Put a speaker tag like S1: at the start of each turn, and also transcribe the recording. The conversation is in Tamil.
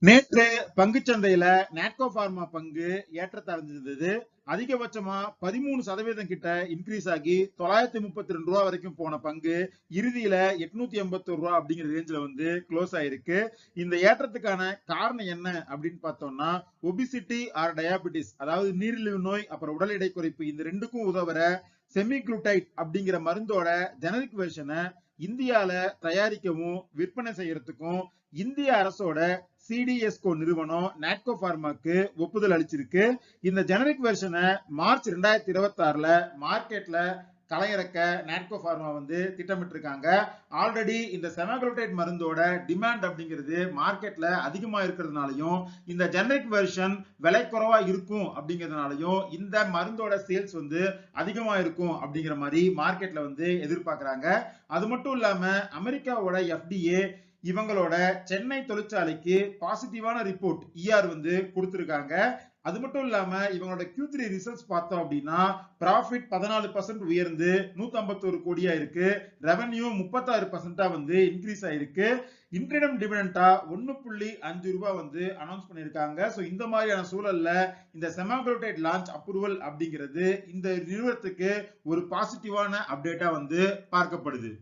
S1: நேற்று பங்குச்சந்தையில நாட்கோ பார்மா பங்கு ஏற்றத்தை அடைஞ்சிருந்தது. அதிகபட்சமா 13% கிட்ட இன்க்ரீஸ் ஆகி 932 ரூபா வரைக்கும் போன பங்கு இறுதியில 881 ரூபா அப்படிங்கிற ரேஞ்சில க்ளோஸ் ஆயிருக்கு. இந்த ஏற்றத்துக்கான காரணம் என்ன அப்படின்னு பார்த்தோம்னா, ஒபிசிட்டி ஆர் டயாபிட்டிஸ், அதாவது நீரிழிவு நோய் அப்புறம் உடல் எடை குறைப்பு, இந்த ரெண்டுக்கும் உதவுற செமிக்ளூடைட் அப்படிங்கிற மருந்தோட ஜெனரிக் வெர்ஷனை இந்தியால தயாரிக்கவும் விற்பனை செய்யறதுக்கும் இந்திய அரசோட சிடிஎஸ்கோ நிறுவனம் நாட்கோ பார்மாக்கு ஒப்புதல் அளிச்சிருக்கு. இந்த ஜெனரிக் வெர்ஷனை மார்ச் 2026ல மார்க்கெட்ல கலையிறக்க நாட்கோ பார்மா திட்டமிட்டு இருக்காங்க. ஆல்ரெடி இந்த செமாக்ளூடைட் மருந்தோட டிமாண்ட் அப்படிங்கிறது மார்க்கெட்ல அதிகமா இருக்கிறதுனாலையும், இந்த ஜெனரிக் வெர்ஷன் விலை குறைவா இருக்கும் அப்படிங்கிறதுனாலையும் இந்த மருந்தோட சேல்ஸ் அதிகமா இருக்கும் அப்படிங்கிற மாதிரி மார்க்கெட்ல எதிர்பார்க்கறாங்க. அது மட்டும் இல்லாம அமெரிக்காவோட எஃப்டிஏ இவங்களோட சென்னை தொழிற்சாலைக்கு பாசிட்டிவான ரிப்போர்ட் ER கொடுத்திருக்காங்க. அது மட்டும் இல்லாம இவங்களோட Q3 ரிசல்ட்ஸ் பார்த்தோம் அப்படின்னா ப்ராஃபிட் 14% உயர்ந்து 151 கோடியா இருக்கு. ரெவென்யூ 36% இன்க்ரீஸ் ஆயிருக்கு. இன்ட்ரிடம் டிவிடெண்டா 1.5 ரூபாய் அனௌன்ஸ் பண்ணிருக்காங்க. சோ இந்த மாதிரியான சூழல்ல இந்த செமாக்ளூடைட் லான்ச் அப்ரூவல் அப்படிங்கிறது இந்த நிறுவனத்துக்கு ஒரு பாசிட்டிவான அப்டேட்டா பார்க்கப்படுது.